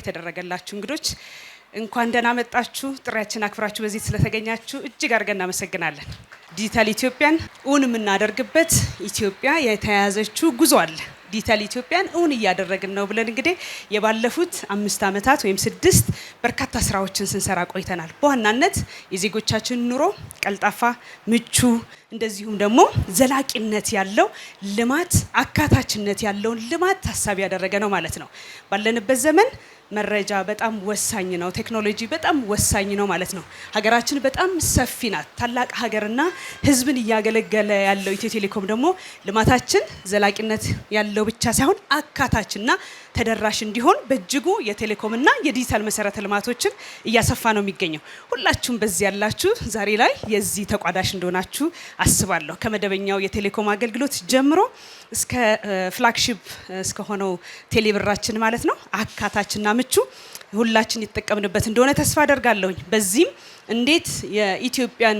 የተደረገላችሁ እንግዶች እንኳን ደህና መጣችሁ። ጥሪያችን አክብራችሁ በዚህ ስለተገኛችሁ እጅግ አድርገን እናመሰግናለን። ዲጂታል ኢትዮጵያን እውን የምናደርግበት ኢትዮጵያ የተያያዘችው ጉዞ አለ። ዲጂታል ኢትዮጵያን እውን እያደረግን ነው ብለን እንግዲህ የባለፉት 5 ዓመታት ወይም 6 በርካታ ስራዎችን ስንሰራ ቆይተናል። በዋናነት የዜጎቻችን ኑሮ ቀልጣፋ፣ ምቹ እንደዚሁም ደግሞ ዘላቂነት ያለው ልማት፣ አካታችነት ያለውን ልማት ታሳቢ ያደረገ ነው ማለት ነው። ባለንበት ዘመን መረጃ በጣም ወሳኝ ነው። ቴክኖሎጂ በጣም ወሳኝ ነው ማለት ነው። ሀገራችን በጣም ሰፊ ናት። ታላቅ ሀገርና ሕዝብን እያገለገለ ያለው ኢትዮ ቴሌኮም ደግሞ ልማታችን ዘላቂነት ያለው ብቻ ሳይሆን አካታችና ተደራሽ እንዲሆን በእጅጉ የቴሌኮምና የዲጂታል መሰረተ ልማቶችን እያሰፋ ነው የሚገኘው። ሁላችሁም በዚህ ያላችሁ ዛሬ ላይ የዚህ ተቋዳሽ እንደሆናችሁ አስባለሁ። ከመደበኛው የቴሌኮም አገልግሎት ጀምሮ እስከ ፍላግሺፕ እስከሆነው ቴሌብራችን ማለት ነው አካታችና ምቹ ሁላችን የተጠቀምንበት እንደሆነ ተስፋ አደርጋለሁኝ። በዚህም እንዴት የኢትዮጵያን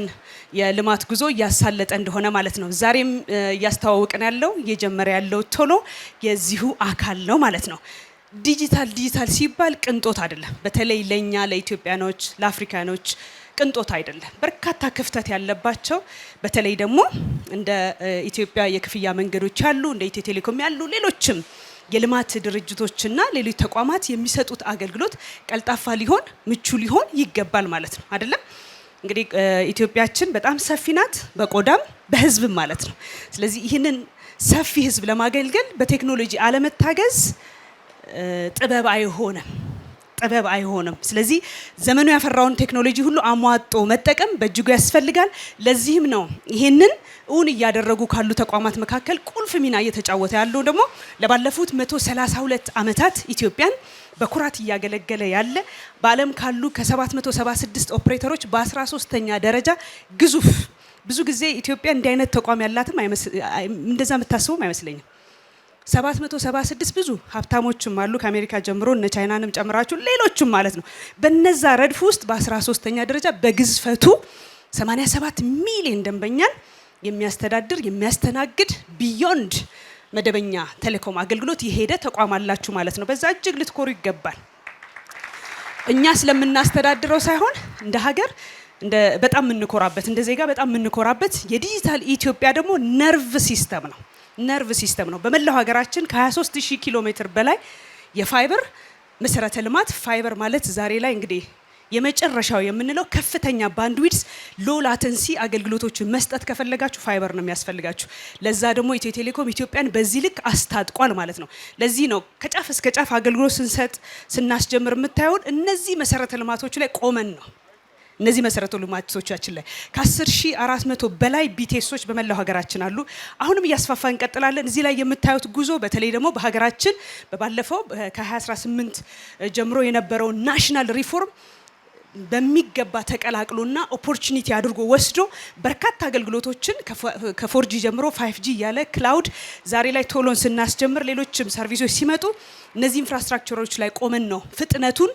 የልማት ጉዞ እያሳለጠ እንደሆነ ማለት ነው። ዛሬም እያስተዋወቀን ያለው እየጀመረ ያለው ቶሎ የዚሁ አካል ነው ማለት ነው። ዲጂታል ሲባል ቅንጦት አይደለም። በተለይ ለኛ ለኢትዮጵያኖች፣ ለአፍሪካኖች ቅንጦት አይደለም። በርካታ ክፍተት ያለባቸው በተለይ ደግሞ እንደ ኢትዮጵያ የክፍያ መንገዶች ያሉ እንደ ኢትዮ ቴሌኮም ያሉ ሌሎችም የልማት ድርጅቶችና ሌሎች ተቋማት የሚሰጡት አገልግሎት ቀልጣፋ ሊሆን ምቹ ሊሆን ይገባል ማለት ነው አይደለም። እንግዲህ ኢትዮጵያችን በጣም ሰፊ ናት፣ በቆዳም በህዝብም ማለት ነው። ስለዚህ ይህንን ሰፊ ህዝብ ለማገልገል በቴክኖሎጂ አለመታገዝ ጥበብ አይሆንም። ስለዚህ ዘመኑ ያፈራውን ቴክኖሎጂ ሁሉ አሟጦ መጠቀም በእጅጉ ያስፈልጋል። ለዚህም ነው ይሄንን እውን እያደረጉ ካሉ ተቋማት መካከል ቁልፍ ሚና እየተጫወተ ያለው ደግሞ ለባለፉት 132 ዓመታት ኢትዮጵያን በኩራት እያገለገለ ያለ በዓለም ካሉ ከ776 ኦፕሬተሮች በ13ኛ ደረጃ ግዙፍ። ብዙ ጊዜ ኢትዮጵያ እንዲህ አይነት ተቋም ያላትም እንደዛ የምታስቡም አይመስለኝም። 776 ብዙ ሀብታሞችም አሉ ከአሜሪካ ጀምሮ እነ ቻይናንም ጨምራችሁ ሌሎችም ማለት ነው። በነዛ ረድፍ ውስጥ በ13ኛ ደረጃ በግዝፈቱ 87 ሚሊዮን ደንበኛን የሚያስተዳድር የሚያስተናግድ ቢዮንድ መደበኛ ቴሌኮም አገልግሎት የሄደ ተቋም አላችሁ ማለት ነው። በዛ እጅግ ልትኮሩ ይገባል። እኛ ስለምናስተዳድረው ሳይሆን እንደ ሀገር በጣም የምንኮራበት እንደ ዜጋ በጣም የምንኮራበት የዲጂታል ኢትዮጵያ ደግሞ ነርቭ ሲስተም ነው። በመላው ሀገራችን ከ23000 ኪሎ ሜትር በላይ የፋይበር መሰረተ ልማት ፋይበር ማለት ዛሬ ላይ እንግዲህ የመጨረሻው የምንለው ከፍተኛ ባንድዊድስ ሎ ላተንሲ አገልግሎቶችን መስጠት ከፈለጋችሁ ፋይበር ነው የሚያስፈልጋችሁ። ለዛ ደግሞ ኢትዮ ቴሌኮም ኢትዮጵያን በዚህ ልክ አስታጥቋል ማለት ነው። ለዚህ ነው ከጫፍ እስከ ጫፍ አገልግሎት ስናስጀምር የምታዩን እነዚህ መሰረተ ልማቶች ላይ ቆመን ነው። እነዚህ መሰረተ ልማቶቻችን ላይ ከ10400 በላይ ቢቴሶች በመላው ሀገራችን አሉ። አሁንም እያስፋፋ እንቀጥላለን። እዚህ ላይ የምታዩት ጉዞ በተለይ ደግሞ በሀገራችን በባለፈው ከ2018 ጀምሮ የነበረው ናሽናል ሪፎርም በሚገባ ተቀላቅሎና ኦፖርቹኒቲ አድርጎ ወስዶ በርካታ አገልግሎቶችን ከ4G ጀምሮ 5G ያለ ክላውድ ዛሬ ላይ ቶሎን ስናስጀምር ሌሎችም ሰርቪሶች ሲመጡ እነዚህ ኢንፍራስትራክቸሮች ላይ ቆመን ነው ፍጥነቱን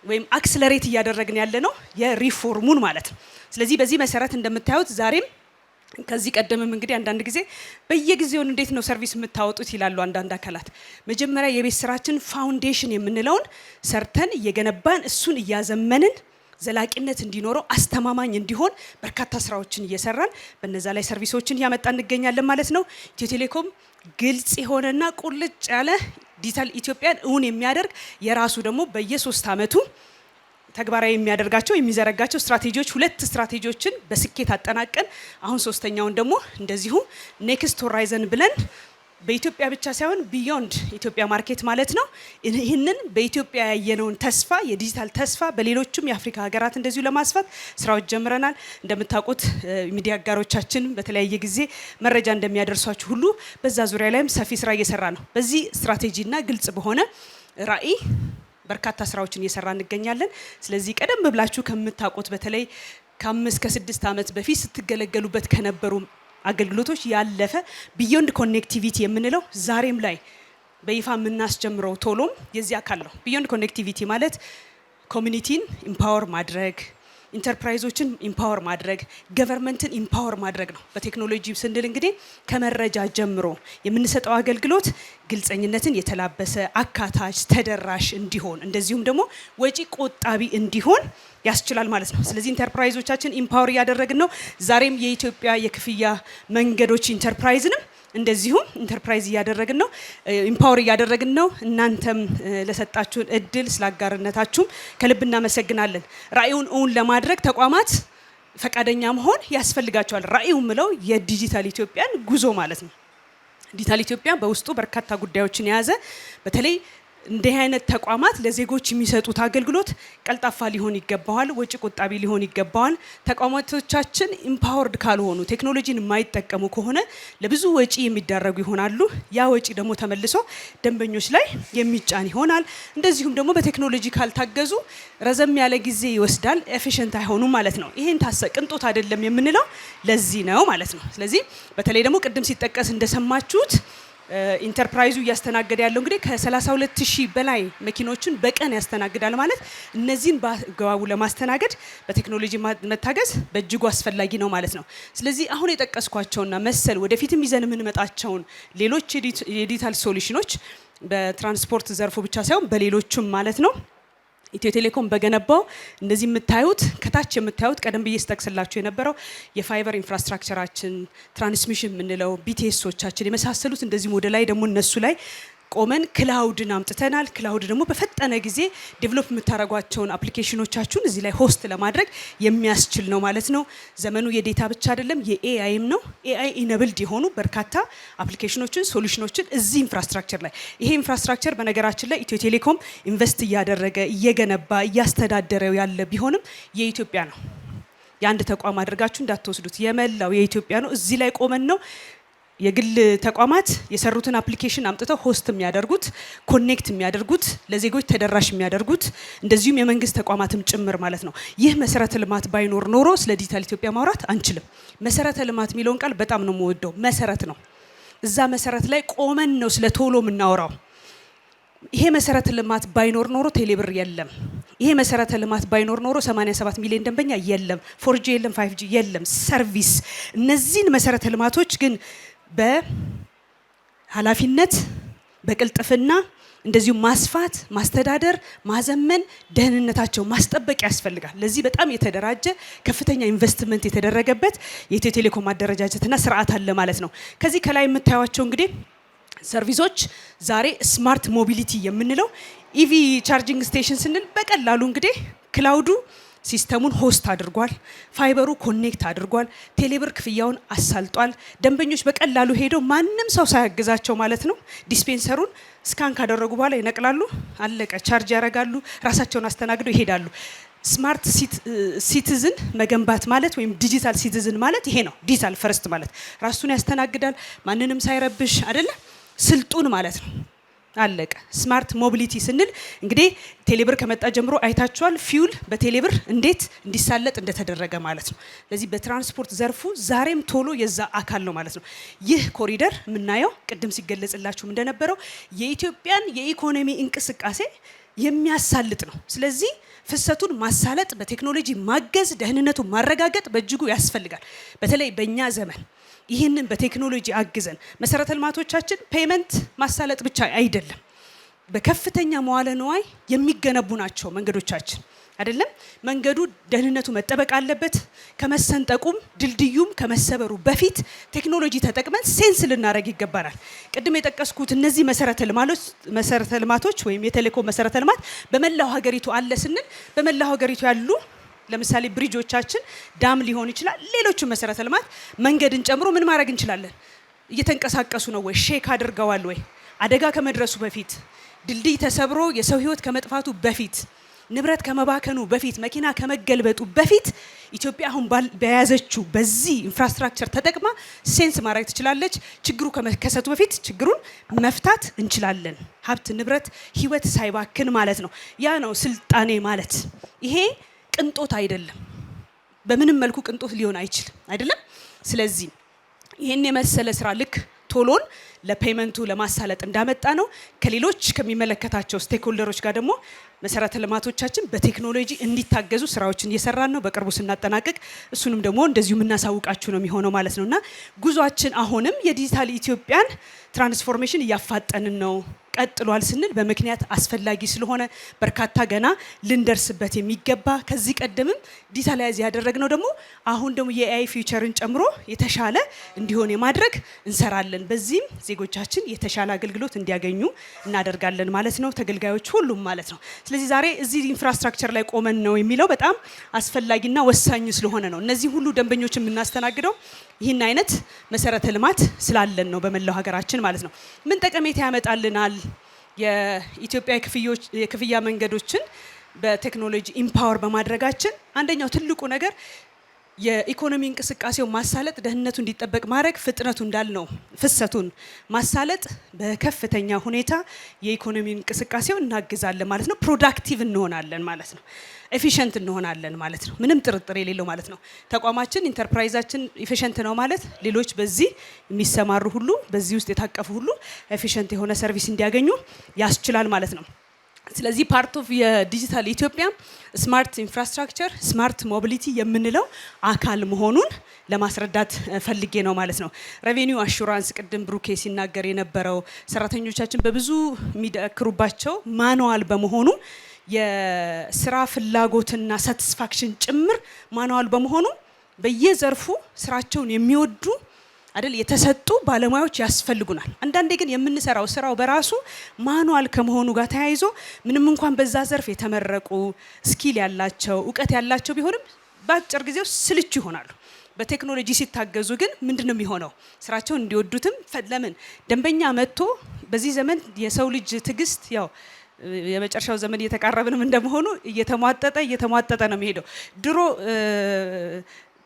ወይም አክሰለሬት እያደረግን ያለ ነው የሪፎርሙን ማለት ነው። ስለዚህ በዚህ መሰረት እንደምታዩት ዛሬም ከዚህ ቀደምም እንግዲህ አንዳንድ ጊዜ በየጊዜው እንዴት ነው ሰርቪስ የምታወጡት ይላሉ አንዳንድ አካላት። መጀመሪያ የቤት ስራችን ፋውንዴሽን የምንለውን ሰርተን እየገነባን እሱን እያዘመንን ዘላቂነት እንዲኖረው አስተማማኝ እንዲሆን በርካታ ስራዎችን እየሰራን በነዛ ላይ ሰርቪሶችን እያመጣን እንገኛለን ማለት ነው። ኢትዮ ቴሌኮም ግልጽ የሆነና ቁልጭ ያለ ዲጂታል ኢትዮጵያን እውን የሚያደርግ የራሱ ደግሞ በየ3 ዓመቱ ተግባራዊ የሚያደርጋቸው የሚዘረጋቸው ስትራቴጂዎች 2 ስትራቴጂዎችን በስኬት አጠናቀን አሁን 3ኛውን ደግሞ እንደዚሁ ኔክስት ሆራይዘን ብለን በኢትዮጵያ ብቻ ሳይሆን ቢዮንድ ኢትዮጵያ ማርኬት ማለት ነው። ይህንን በኢትዮጵያ ያየነውን ተስፋ የዲጂታል ተስፋ በሌሎችም የአፍሪካ ሀገራት እንደዚሁ ለማስፋት ስራዎች ጀምረናል። እንደምታውቁት ሚዲያ አጋሮቻችን በተለያየ ጊዜ መረጃ እንደሚያደርሷችሁ ሁሉ በዛ ዙሪያ ላይም ሰፊ ስራ እየሰራ ነው። በዚህ ስትራቴጂና ግልጽ በሆነ ራዕይ በርካታ ስራዎችን እየሰራ እንገኛለን። ስለዚህ ቀደም ብላችሁ ከምታውቁት በተለይ ከ5 ከ6 ዓመት በፊት ስትገለገሉበት ከነበሩ አገልግሎቶች ያለፈ ቢዮንድ ኮኔክቲቪቲ የምንለው ዛሬም ላይ በይፋ የምናስጀምረው ቶሎም የዚህ አካል ነው። ቢዮንድ ኮኔክቲቪቲ ማለት ኮሚኒቲን ኢምፓወር ማድረግ ኢንተርፕራይዞችን ኢምፓወር ማድረግ ገቨርንመንትን ኢምፓወር ማድረግ ነው። በቴክኖሎጂ ስንል እንግዲህ ከመረጃ ጀምሮ የምንሰጠው አገልግሎት ግልጸኝነትን የተላበሰ አካታች ተደራሽ እንዲሆን እንደዚሁም ደግሞ ወጪ ቆጣቢ እንዲሆን ያስችላል ማለት ነው። ስለዚህ ኢንተርፕራይዞቻችን ኢምፓወር እያደረግን ነው። ዛሬም የኢትዮጵያ የክፍያ መንገዶች ኢንተርፕራይዝንም እንደዚሁም ኢንተርፕራይዝ እያደረግን ነው፣ ኢምፓወር እያደረግን ነው። እናንተም ለሰጣችሁን እድል ስላጋርነታችሁም ከልብ እናመሰግናለን። ራዕዩን እውን ለማድረግ ተቋማት ፈቃደኛ መሆን ያስፈልጋቸዋል። ራዕዩ ምለው የዲጂታል ኢትዮጵያን ጉዞ ማለት ነው። ዲጂታል ኢትዮጵያ በውስጡ በርካታ ጉዳዮችን የያዘ በተለይ እንዲህ አይነት ተቋማት ለዜጎች የሚሰጡት አገልግሎት ቀልጣፋ ሊሆን ይገባዋል፣ ወጪ ቆጣቢ ሊሆን ይገባዋል። ተቋማቶቻችን ኢምፓወርድ ካልሆኑ ቴክኖሎጂን የማይጠቀሙ ከሆነ ለብዙ ወጪ የሚዳረጉ ይሆናሉ። ያ ወጪ ደግሞ ተመልሶ ደንበኞች ላይ የሚጫን ይሆናል። እንደዚሁም ደግሞ በቴክኖሎጂ ካልታገዙ ረዘም ያለ ጊዜ ይወስዳል፣ ኤፊሽንት አይሆኑም ማለት ነው። ይሄን ቅንጦት አይደለም የምንለው ለዚህ ነው ማለት ነው። ስለዚህ በተለይ ደግሞ ቅድም ሲጠቀስ እንደሰማችሁት ኢንተርፕራይዙ እያስተናገደ ያለው እንግዲህ ከ32000 በላይ መኪኖችን በቀን ያስተናግዳል ማለት እነዚህን በአግባቡ ለማስተናገድ በቴክኖሎጂ መታገዝ በእጅጉ አስፈላጊ ነው ማለት ነው። ስለዚህ አሁን የጠቀስኳቸውና መሰል ወደፊትም ይዘን የምንመጣቸውን ሌሎች የዲጂታል ሶሉሽኖች በትራንስፖርት ዘርፉ ብቻ ሳይሆን በሌሎችም ማለት ነው ኢትዮ ቴሌኮም በገነባው እንደዚህ የምታዩት ከታች የምታዩት ቀደም ብዬ ስጠቅስላችሁ የነበረው የፋይበር ኢንፍራስትራክቸራችን ትራንስሚሽን የምንለው ቢቲኤሶቻችን የመሳሰሉት እንደዚህ ወደ ላይ ደግሞ እነሱ ላይ ቆመን ክላውድን አምጥተናል። ክላውድ ደግሞ በፈጠነ ጊዜ ዴቨሎፕ የምታደርጓቸውን አፕሊኬሽኖቻችሁን እዚህ ላይ ሆስት ለማድረግ የሚያስችል ነው ማለት ነው። ዘመኑ የዴታ ብቻ አይደለም የኤአይም ነው። ኤአይ ኢነብልድ የሆኑ በርካታ አፕሊኬሽኖችን ሶሉሽኖችን እዚህ ኢንፍራስትራክቸር ላይ ይሄ ኢንፍራስትራክቸር በነገራችን ላይ ኢትዮ ቴሌኮም ኢንቨስት እያደረገ እየገነባ እያስተዳደረው ያለ ቢሆንም የኢትዮጵያ ነው። የአንድ ተቋም አድርጋችሁ እንዳትወስዱት፣ የመላው የኢትዮጵያ ነው። እዚህ ላይ ቆመን ነው የግል ተቋማት የሰሩትን አፕሊኬሽን አምጥተው ሆስት የሚያደርጉት ኮኔክት የሚያደርጉት ለዜጎች ተደራሽ የሚያደርጉት እንደዚሁም የመንግስት ተቋማትም ጭምር ማለት ነው። ይህ መሰረተ ልማት ባይኖር ኖሮ ስለ ዲጂታል ኢትዮጵያ ማውራት አንችልም። መሰረተ ልማት የሚለውን ቃል በጣም ነው የምወደው። መሰረት ነው። እዛ መሰረት ላይ ቆመን ነው ስለ ቶሎ የምናወራው። ይሄ መሰረተ ልማት ባይኖር ኖሮ ቴሌብር የለም። ይሄ መሰረተ ልማት ባይኖር ኖሮ 87 ሚሊዮን ደንበኛ የለም፣ 4G የለም፣ 5G የለም፣ ሰርቪስ። እነዚህን መሰረተ ልማቶች ግን በኃላፊነት በቅልጥፍና እንደዚሁ ማስፋት፣ ማስተዳደር፣ ማዘመን፣ ደህንነታቸው ማስጠበቅ ያስፈልጋል። ለዚህ በጣም የተደራጀ ከፍተኛ ኢንቨስትመንት የተደረገበት የኢትዮ ቴሌኮም አደረጃጀትና ስርዓት አለ ማለት ነው። ከዚህ ከላይ የምታዩቸው እንግዲህ ሰርቪሶች ዛሬ ስማርት ሞቢሊቲ የምንለው ኢቪ ቻርጂንግ ስቴሽን ስንል በቀላሉ እንግዲህ ክላውዱ ሲስተሙን ሆስት አድርጓል፣ ፋይበሩ ኮኔክት አድርጓል፣ ቴሌብር ክፍያውን አሳልጧል። ደንበኞች በቀላሉ ሄደው ማንም ሰው ሳያግዛቸው ማለት ነው ዲስፔንሰሩን ስካን ካደረጉ በኋላ ይነቅላሉ፣ አለቀ፣ ቻርጅ ያደርጋሉ፣ ራሳቸውን አስተናግደው ይሄዳሉ። ስማርት ሲቲዝን መገንባት ማለት ወይም ዲጂታል ሲቲዝን ማለት ይሄ ነው። ዲጂታል ፈርስት ማለት ራሱን ያስተናግዳል ማንንም ሳይረብሽ አይደለ፣ ስልጡን ማለት ነው። አለቀ። ስማርት ሞቢሊቲ ስንል እንግዲህ ቴሌብር ከመጣ ጀምሮ አይታችኋል፣ ፊውል በቴሌብር እንዴት እንዲሳለጥ እንደተደረገ ማለት ነው። ስለዚህ በትራንስፖርት ዘርፉ ዛሬም ቶሎ የዛ አካል ነው ማለት ነው። ይህ ኮሪደር የምናየው ቅድም ሲገለጽላችሁም እንደነበረው የኢትዮጵያን የኢኮኖሚ እንቅስቃሴ የሚያሳልጥ ነው። ስለዚህ ፍሰቱን ማሳለጥ፣ በቴክኖሎጂ ማገዝ፣ ደህንነቱን ማረጋገጥ በእጅጉ ያስፈልጋል። በተለይ በእኛ ዘመን ይህንን በቴክኖሎጂ አግዘን መሰረተ ልማቶቻችን ፔመንት ማሳለጥ ብቻ አይደለም፣ በከፍተኛ መዋለ ንዋይ የሚገነቡ ናቸው መንገዶቻችን አይደለም። መንገዱ ደህንነቱ መጠበቅ አለበት። ከመሰንጠቁም ድልድዩም ከመሰበሩ በፊት ቴክኖሎጂ ተጠቅመን ሴንስ ልናደርግ ይገባናል። ቅድም የጠቀስኩት እነዚህ መሰረተ ልማቶች ወይም የቴሌኮም መሰረተ ልማት በመላው ሀገሪቱ አለ ስንል በመላው ሀገሪቱ ያሉ ለምሳሌ ብሪጆቻችን ዳም ሊሆን ይችላል፣ ሌሎች መሰረተ ልማት መንገድን ጨምሮ ምን ማድረግ እንችላለን? እየተንቀሳቀሱ ነው ወይ? ሼክ አድርገዋል ወይ? አደጋ ከመድረሱ በፊት ድልድይ ተሰብሮ የሰው ህይወት ከመጥፋቱ በፊት ንብረት ከመባከኑ በፊት መኪና ከመገልበጡ በፊት ኢትዮጵያ አሁን በያዘችው በዚህ ኢንፍራስትራክቸር ተጠቅማ ሴንስ ማድረግ ትችላለች። ችግሩ ከመከሰቱ በፊት ችግሩን መፍታት እንችላለን። ሀብት ንብረት ህይወት ሳይባክን ማለት ነው። ያ ነው ስልጣኔ ማለት። ይሄ ቅንጦት አይደለም፣ በምንም መልኩ ቅንጦት ሊሆን አይችልም አይደለም። ስለዚህ ይሄን የመሰለ ስራ ልክ ቶሎን ለፔመንቱ ለማሳለጥ እንዳመጣ ነው። ከሌሎች ከሚመለከታቸው ስቴክሆልደሮች ጋር ደግሞ መሰረተ ልማቶቻችን በቴክኖሎጂ እንዲታገዙ ስራዎችን እየሰራን ነው። በቅርቡ ስናጠናቅቅ እሱንም ደግሞ እንደዚሁ የምናሳውቃችሁ ነው የሚሆነው ማለት ነውና ጉዟችን አሁንም የዲጂታል ኢትዮጵያን ትራንስፎርሜሽን እያፋጠንን ነው ቀጥሏል ስንል በምክንያት አስፈላጊ ስለሆነ በርካታ ገና ልንደርስበት የሚገባ ከዚህ ቀደምም ዲጂታላይዝ ያደረግነው ደግሞ አሁን ደግሞ የኤአይ ፊውቸርን ጨምሮ የተሻለ እንዲሆን የማድረግ እንሰራለን። በዚህም ዜጎቻችን የተሻለ አገልግሎት እንዲያገኙ እናደርጋለን ማለት ነው። ተገልጋዮች ሁሉም ማለት ነው። ስለዚህ ዛሬ እዚህ ኢንፍራስትራክቸር ላይ ቆመን ነው የሚለው በጣም አስፈላጊና ወሳኝ ስለሆነ ነው። እነዚህ ሁሉ ደንበኞች የምናስተናግደው ይህን አይነት መሰረተ ልማት ስላለን ነው በመላው ሀገራችን ማለት ነው። ምን ጠቀሜታ ያመጣልናል? የኢትዮጵያ የክፍያ መንገዶችን በቴክኖሎጂ ኢምፓወር በማድረጋችን አንደኛው ትልቁ ነገር የኢኮኖሚ እንቅስቃሴው ማሳለጥ፣ ደህንነቱ እንዲጠበቅ ማድረግ፣ ፍጥነቱ እንዳልነው ፍሰቱን ማሳለጥ በከፍተኛ ሁኔታ የኢኮኖሚ እንቅስቃሴው እናግዛለን ማለት ነው። ፕሮዳክቲቭ እንሆናለን ማለት ነው። ኤፊሽንት እንሆናለን ማለት ነው። ምንም ጥርጥር የሌለው ማለት ነው። ተቋማችን ኢንተርፕራይዛችን ኤፊሽንት ነው ማለት ሌሎች በዚህ የሚሰማሩ ሁሉ በዚህ ውስጥ የታቀፉ ሁሉ ኤፊሽንት የሆነ ሰርቪስ እንዲያገኙ ያስችላል ማለት ነው። ስለዚህ ፓርት ኦፍ የዲጂታል ኢትዮጵያ ስማርት ኢንፍራስትራክቸር ስማርት ሞቢሊቲ የምንለው አካል መሆኑን ለማስረዳት ፈልጌ ነው ማለት ነው። ሬቬኒው አሹራንስ ቅድም ብሩኬ ሲናገር የነበረው ሰራተኞቻችን በብዙ የሚደክሩባቸው ማኑዋል በመሆኑ የስራ ፍላጎትና ሳቲስፋክሽን ጭምር ማኑዋል በመሆኑ በየዘርፉ ስራቸውን የሚወዱ አይደል የተሰጡ ባለሙያዎች ያስፈልጉናል። አንዳንዴ ግን የምንሰራው ስራው በራሱ ማኑዋል ከመሆኑ ጋር ተያይዞ ምንም እንኳን በዛ ዘርፍ የተመረቁ ስኪል ያላቸው እውቀት ያላቸው ቢሆንም በአጭር ጊዜ ውስጥ ስልቹ ይሆናሉ። በቴክኖሎጂ ሲታገዙ ግን ምንድነው የሚሆነው? ስራቸውን እንዲወዱትም ለምን ደንበኛ መጥቶ በዚህ ዘመን የሰው ልጅ ትዕግስት ያው የመጨረሻው ዘመን እየተቃረብንም እንደመሆኑ እየተሟጠጠ ነው የሚሄደው። ድሮ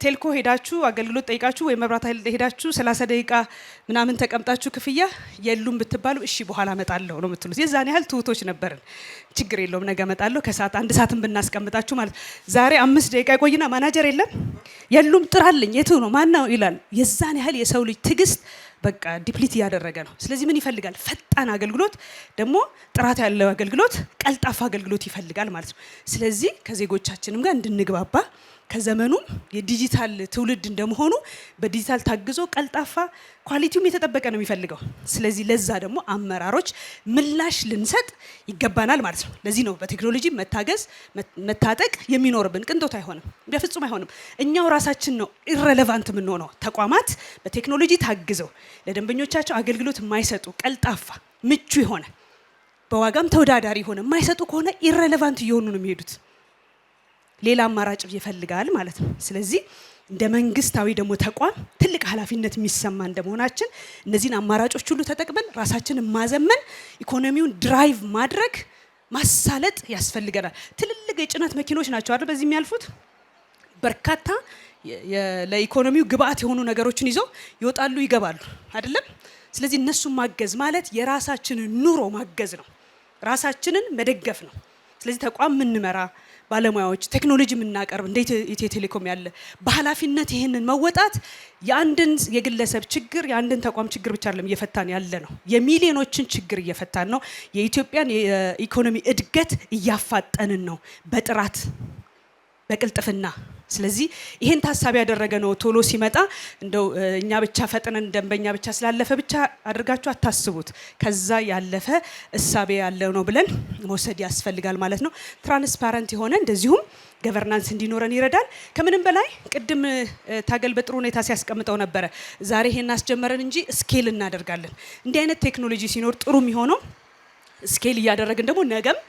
ቴልኮ ሄዳችሁ አገልግሎት ጠይቃችሁ ወይ መብራት ኃይል ሄዳችሁ 30 ደቂቃ ምናምን ተቀምጣችሁ ክፍያ የሉም ብትባሉ እሺ በኋላ እመጣለሁ ነው የምትሉት። የዛን ያህል ትሁቶች ነበርን። ችግር የለውም ነገ እመጣለሁ ከሰዓት አንድ ሰዓትን ብናስቀምጣችሁ ማለት ዛሬ 5 ደቂቃ ይቆይና ማናጀር የሉም ጥራልኝ የቱ ነው ማነው ይላል። የዛን ያህል የሰው ልጅ ትዕግስት በቃ ዲፕሊት እያደረገ ነው። ስለዚህ ምን ይፈልጋል? ፈጣን አገልግሎት ደግሞ ጥራት ያለው አገልግሎት፣ ቀልጣፋ አገልግሎት ይፈልጋል ማለት ነው። ስለዚህ ከዜጎቻችንም ጋር እንድንግባባ ከዘመኑም የዲጂታል ትውልድ እንደመሆኑ በዲጂታል ታግዞ ቀልጣፋ ኳሊቲውም የተጠበቀ ነው የሚፈልገው። ስለዚህ ለዛ ደግሞ አመራሮች ምላሽ ልንሰጥ ይገባናል ማለት ነው። ለዚህ ነው በቴክኖሎጂ መታጠቅ የሚኖርብን። ቅንጦት አይሆንም፣ በፍጹም አይሆንም። እኛው ራሳችን ነው ኢረሌቫንት የምንሆነው። ተቋማት በቴክኖሎጂ ታግዘው ለደንበኞቻቸው አገልግሎት የማይሰጡ ቀልጣፋ፣ ምቹ የሆነ በዋጋም ተወዳዳሪ የሆነ የማይሰጡ ከሆነ ኢረሌቫንት እየሆኑ ነው የሚሄዱት። ሌላ አማራጭ ይፈልጋል ማለት ነው። ስለዚህ እንደ መንግስታዊ ደግሞ ተቋም ትልቅ ኃላፊነት የሚሰማ እንደመሆናችን እነዚህን አማራጮች ሁሉ ተጠቅመን ራሳችንን ማዘመን፣ ኢኮኖሚውን ድራይቭ ማድረግ፣ ማሳለጥ ያስፈልገናል። ትልልቅ የጭነት መኪኖች ናቸው አይደል በዚህ የሚያልፉት። በርካታ ለኢኮኖሚው ግብአት የሆኑ ነገሮችን ይዘው ይወጣሉ ይገባሉ አይደለም። ስለዚህ እነሱን ማገዝ ማለት የራሳችንን ኑሮ ማገዝ ነው፣ ራሳችንን መደገፍ ነው። ስለዚህ ተቋም የምንመራ ባለሙያዎች ቴክኖሎጂ የምናቀርብ እንደ ኢትዮ ቴሌኮም ያለ በኃላፊነት ይህንን መወጣት የአንድን የግለሰብ ችግር የአንድን ተቋም ችግር ብቻ አይደለም እየፈታን ያለ ነው፣ የሚሊዮኖችን ችግር እየፈታን ነው። የኢትዮጵያን የኢኮኖሚ እድገት እያፋጠንን ነው በጥራት በቅልጥፍና። ስለዚህ ይሄን ታሳቢ ያደረገ ነው። ቶሎ ሲመጣ እንደው እኛ ብቻ ፈጥነን ደንበኛ ብቻ ስላለፈ ብቻ አድርጋችሁ አታስቡት። ከዛ ያለፈ እሳቤ ያለው ነው ብለን መውሰድ ያስፈልጋል ማለት ነው። ትራንስፓረንት የሆነ እንደዚሁም ገቨርናንስ እንዲኖረን ይረዳል። ከምንም በላይ ቅድም ታገል በጥሩ ሁኔታ ሲያስቀምጠው ነበረ። ዛሬ ይሄን አስጀመረን እንጂ ስኬል እናደርጋለን። እንዲህ አይነት ቴክኖሎጂ ሲኖር ጥሩ የሚሆነው ስኬል እያደረግን ደግሞ ነገም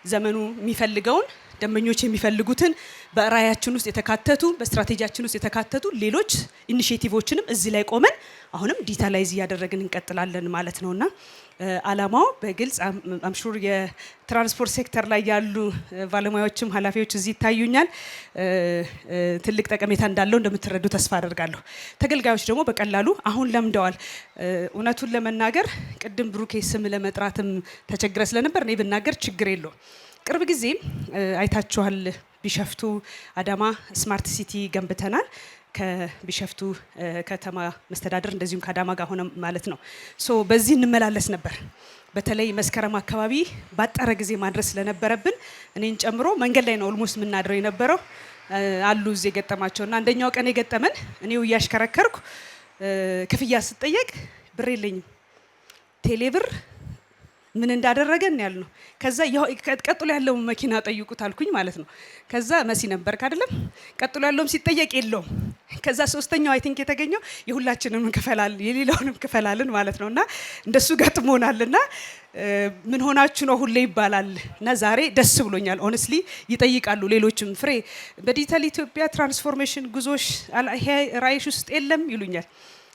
ዘመኑ የሚፈልገውን ደንበኞች የሚፈልጉትን በራያችን ውስጥ የተካተቱ በስትራቴጂያችን ውስጥ የተካተቱ ሌሎች ኢኒሼቲቮችንም እዚህ ላይ ቆመን አሁንም ዲጂታላይዝ እያደረግን እንቀጥላለን ማለት ነውና አላማው በግልጽ አምሹር የትራንስፖርት ሴክተር ላይ ያሉ ባለሙያዎችም ኃላፊዎች እዚህ ይታዩኛል። ትልቅ ጠቀሜታ እንዳለው እንደምትረዱ ተስፋ አደርጋለሁ። ተገልጋዮች ደግሞ በቀላሉ አሁን ለምደዋል። እውነቱን ለመናገር ቅድም ብሩኬ ስም ለመጥራትም ተቸግረ ስለነበር እኔ ብናገር ችግር የለውም። ቅርብ ጊዜ አይታችኋል፣ ቢሸፍቱ አዳማ ስማርት ሲቲ ገንብተናል። ከቢሸፍቱ ከተማ መስተዳደር እንደዚሁም ከአዳማ ጋር ሆነ ማለት ነው። ሶ በዚህ እንመላለስ ነበር። በተለይ መስከረም አካባቢ ባጠረ ጊዜ ማድረስ ስለነበረብን እኔን ጨምሮ መንገድ ላይ ነው ኦልሞስት የምናድረው የነበረው። አሉ እዚህ የገጠማቸውና አንደኛው ቀን የገጠመን እኔው እያሽከረከርኩ ክፍያ ስጠየቅ ብር የለኝም፣ ቴሌብር ምን እንዳደረገን ያልነው። ከዛ ቀጥሎ ያለው መኪና ጠይቁት አልኩኝ ማለት ነው። ከዛ መሲ ነበርክ አይደለም? ቀጥሎ ያለውም ሲጠየቅ የለውም። ከዛ ሶስተኛው አይ ቲንክ የተገኘው የሁላችንም እንከፈላለን የሌላውንም እንከፈላለን ማለት ነውና እንደሱ ገጥሞናልና ምን ሆናችሁ ነው ሁሌ ይባላል እና ዛሬ ደስ ብሎኛል። ኦነስትሊ ይጠይቃሉ ሌሎችም ፍሬ በዲጂታል ኢትዮጵያ ትራንስፎርሜሽን ጉዞሽ ራዕይሽ ውስጥ የለም ይሉኛል።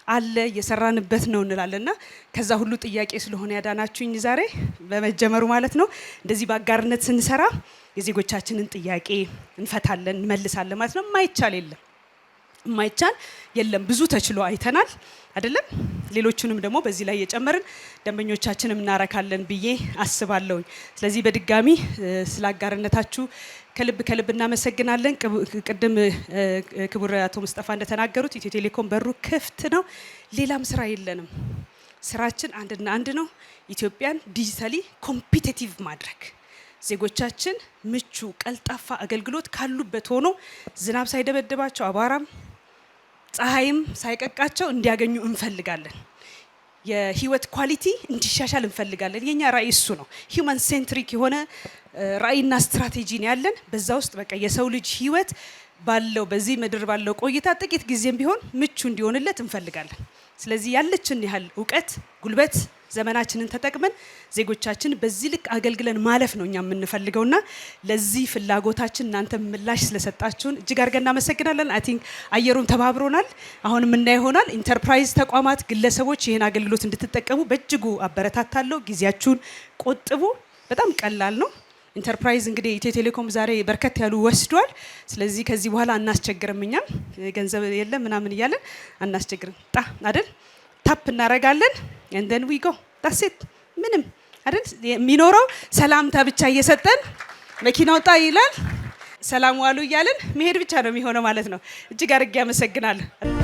አለ እየሰራንበት ነው እንላለና ከዛ ሁሉ ጥያቄ ስለሆነ ያዳናችሁኝ ዛሬ በመጀመሩ ማለት ነው። እንደዚህ በአጋርነት ስንሰራ የዜጎቻችንን ጥያቄ እንፈታለን እንመልሳለን ማለት ነው። የማይቻል የለም ብዙ ተችሎ አይተናል አይደለም። ሌሎቹንም ደግሞ በዚህ ላይ የጨመርን ደንበኞቻችንም እናረካለን ብዬ አስባለሁ። ስለዚህ በድጋሚ ስለ አጋርነታችሁ ከልብ እናመሰግናለን። ቅድም ክቡር አቶ ሙስጠፋ እንደተናገሩት ኢትዮ ቴሌኮም በሩ ክፍት ነው። ሌላም ስራ የለንም። ስራችን አንድና አንድ ነው። ኢትዮጵያን ዲጂታሊ ኮምፒቲቲቭ ማድረግ፣ ዜጎቻችን ምቹ ቀልጣፋ አገልግሎት ካሉበት ሆኖ ዝናብ ሳይደበድባቸው አቧራም ፀሐይም ሳይቀቃቸው እንዲያገኙ እንፈልጋለን። የህይወት ኳሊቲ እንዲሻሻል እንፈልጋለን። የኛ ራዕይ እሱ ነው። ሂውማን ሴንትሪክ የሆነ ራዕይና ስትራቴጂ ነው ያለን። በዛ ውስጥ በቃ የሰው ልጅ ህይወት ባለው በዚህ ምድር ባለው ቆይታ ጥቂት ጊዜም ቢሆን ምቹ እንዲሆንለት እንፈልጋለን። ስለዚህ ያለችን ያህል እውቀት፣ ጉልበት፣ ዘመናችንን ተጠቅመን ዜጎቻችን በዚህ ልክ አገልግለን ማለፍ ነው እኛ የምንፈልገውና ለዚህ ፍላጎታችን እናንተ ምላሽ ስለሰጣችሁን እጅግ አድርገን እናመሰግናለን። አይ ቲንክ አየሩን ተባብሮናል። አሁን የምናየው ይሆናል። ኢንተርፕራይዝ ተቋማት፣ ግለሰቦች ይህን አገልግሎት እንድትጠቀሙ በእጅጉ አበረታታለሁ። ጊዜያችሁን ቆጥቡ። በጣም ቀላል ነው። ኢንተርፕራይዝ እንግዲህ ኢትዮ ቴሌኮም ዛሬ በርከት ያሉ ወስዷል። ስለዚህ ከዚህ በኋላ አናስቸግርም። እኛም ገንዘብ የለም ምናምን እያለን አናስቸግርም። አይደል? ታፕ እናረጋለን and then we go that's it። ምንም አይደል የሚኖረው ሰላምታ ብቻ እየሰጠን መኪናው ጣ ይላል ሰላም ዋሉ እያለን መሄድ ብቻ ነው የሚሆነው ማለት ነው። እጅግ አድርጌ አመሰግናለሁ።